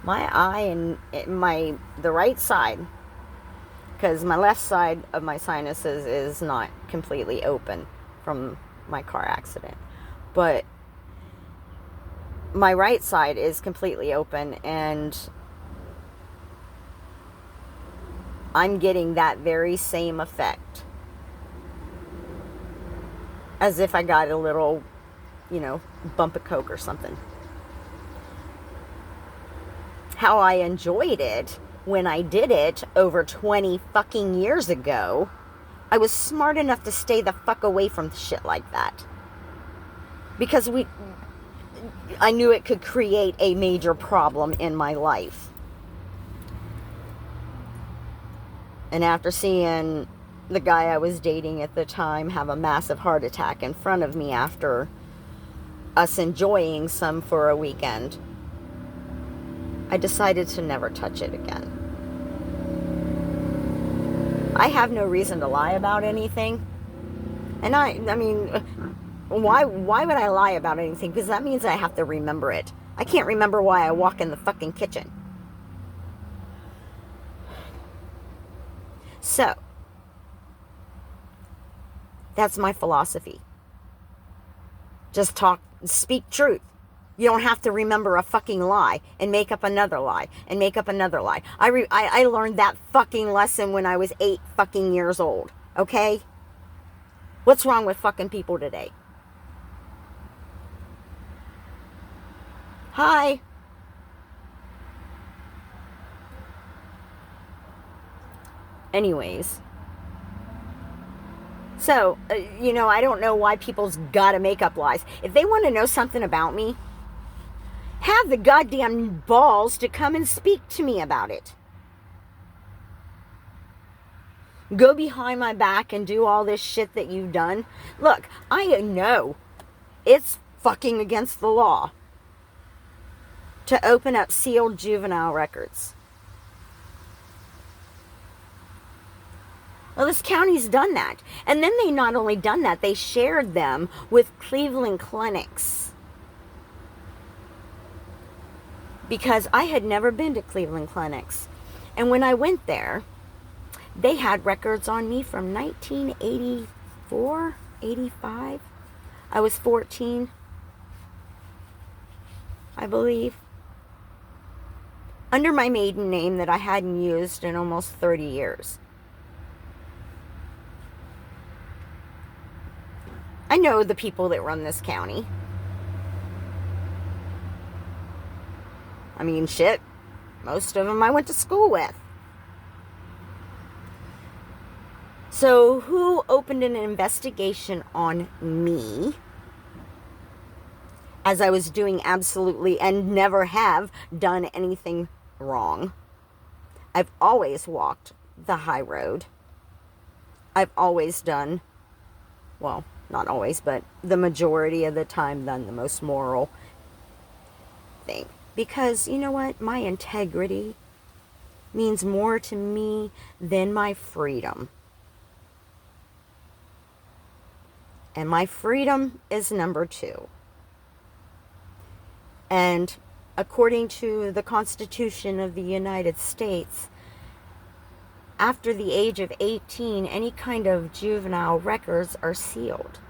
My eye and the right side, because my left side of my sinuses is not completely open from my car accident, but my right side is completely open, and I'm getting that very same effect as if I got a little, bump of Coke or something. How I enjoyed it when I did it over 20 fucking years ago, I was smart enough to stay the fuck away from shit like that. Because I knew it could create a major problem in my life. And after seeing the guy I was dating at the time have a massive heart attack in front of me after us enjoying some for a weekend, I decided to never touch it again. I have no reason to lie about anything. And I mean, why would I lie about anything? Because that means I have to remember it. I can't remember why I walk in the fucking kitchen. So, that's my philosophy. Just speak truth. You don't have to remember a fucking lie and make up another lie and make up another lie. I learned that fucking lesson when I was 8 fucking years old. Okay? What's wrong with fucking people today? Hi. Anyways. So, I don't know why people's gotta make up lies. If they want to know something about me, have the goddamn balls to come and speak to me about it. Go behind my back and do all this shit that you've done. Look, I know it's fucking against the law to open up sealed juvenile records. Well, this county's done that. And then they not only done that, they shared them with Cleveland clinics. Because I had never been to Cleveland clinics. And when I went there, they had records on me from 1984, 85. I was 14, I believe. Under my maiden name that I hadn't used in almost 30 years. I know the people that run this county. I mean, shit, most of them I went to school with. So, who opened an investigation on me as I was doing absolutely and never have done anything wrong? I've always walked the high road. I've always done, well, not always, but the majority of the time done the most moral thing. Because, you know what? My integrity means more to me than my freedom. And my freedom is number 2. And according to the Constitution of the United States, after the age of 18, any kind of juvenile records are sealed.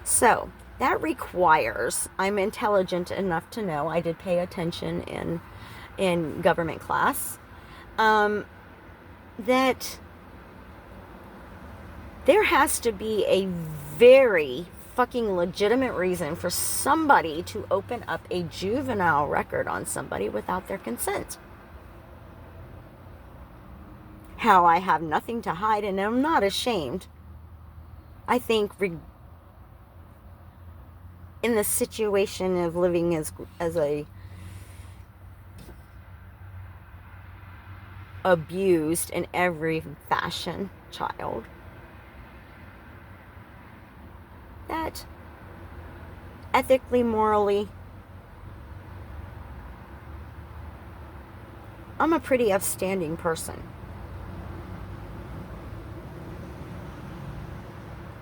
So, that requires, I'm intelligent enough to know, I did pay attention in government class, that there has to be a very fucking legitimate reason for somebody to open up a juvenile record on somebody without their consent. How I have nothing to hide and I'm not ashamed. I think in the situation of living as a abused in every fashion child, that ethically, morally, I'm a pretty upstanding person.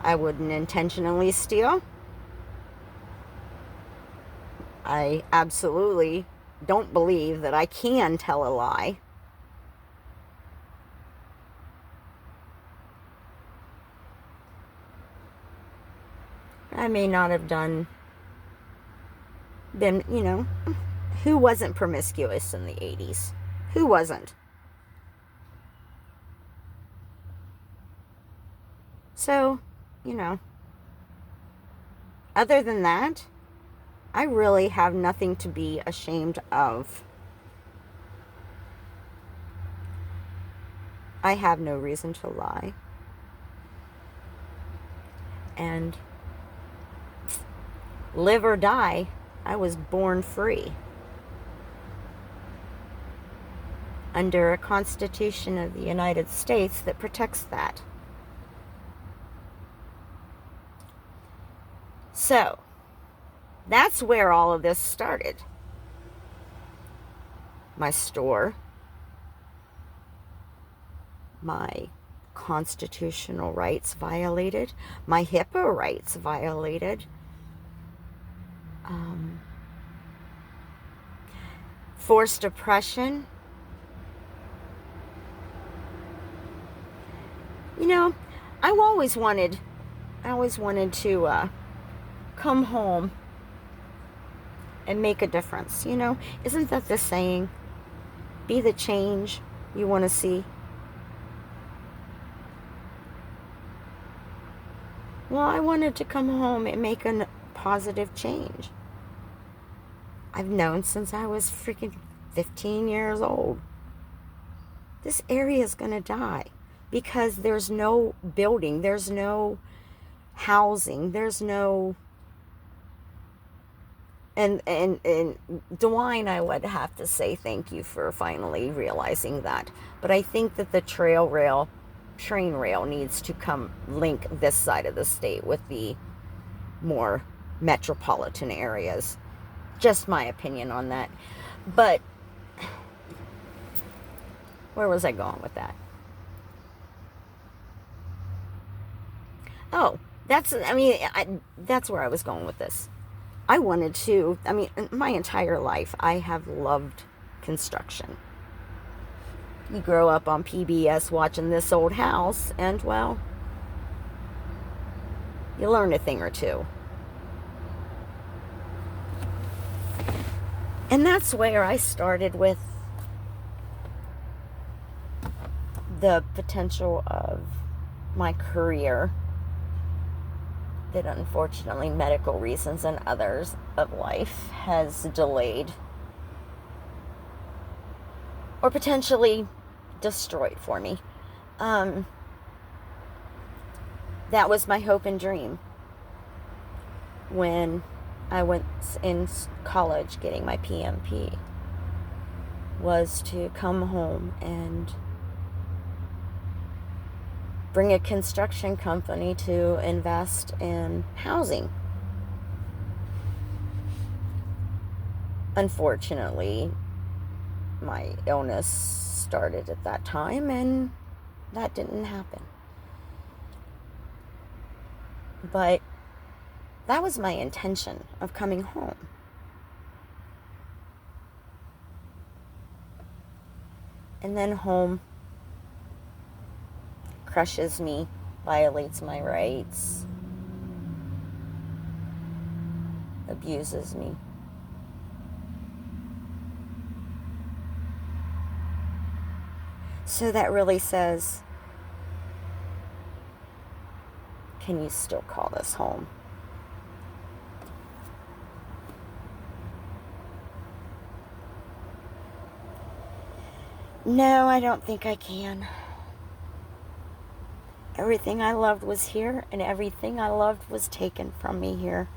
I wouldn't intentionally steal. I absolutely don't believe that I can tell a lie. I may not have been, who wasn't promiscuous in the 80s? Who wasn't? So, other than that, I really have nothing to be ashamed of. I have no reason to lie. And live or die, I was born free. Under a Constitution of the United States that protects that. So, that's where all of this started. My store, my constitutional rights violated, my HIPAA rights violated, forced oppression. I always wanted to come home and make a difference. Isn't that the saying? Be the change you want to see. Well, I wanted to come home and make a positive change. I've known since I was freaking 15 years old. This area is going to die because there's no building, there's no housing, there's no... And DeWine, I would have to say thank you for finally realizing that. But I think that the train rail needs to come link this side of the state with the more metropolitan areas. Just my opinion on that. But where was I going with that? Oh, that's where I was going with this. My entire life, I have loved construction. You grow up on PBS watching This Old House, and, well, you learn a thing or two. And that's where I started with the potential of my career that unfortunately medical reasons and others of life has delayed or potentially destroyed for me. That was my hope and dream when I went in college getting my PMP, was to come home and bring a construction company to invest in housing. Unfortunately, my illness started at that time, and that didn't happen. But that was my intention of coming home. And then home crushes me, violates my rights, abuses me. So that really says, can you still call this home? No, I don't think I can. Everything I loved was here, and everything I loved was taken from me here.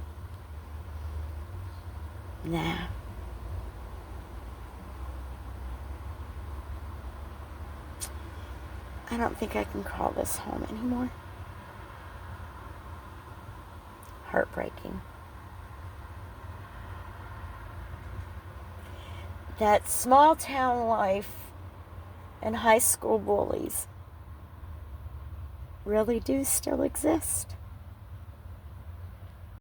Nah. I don't think I can call this home anymore. Heartbreaking. That small town life and high school bullies really do still exist.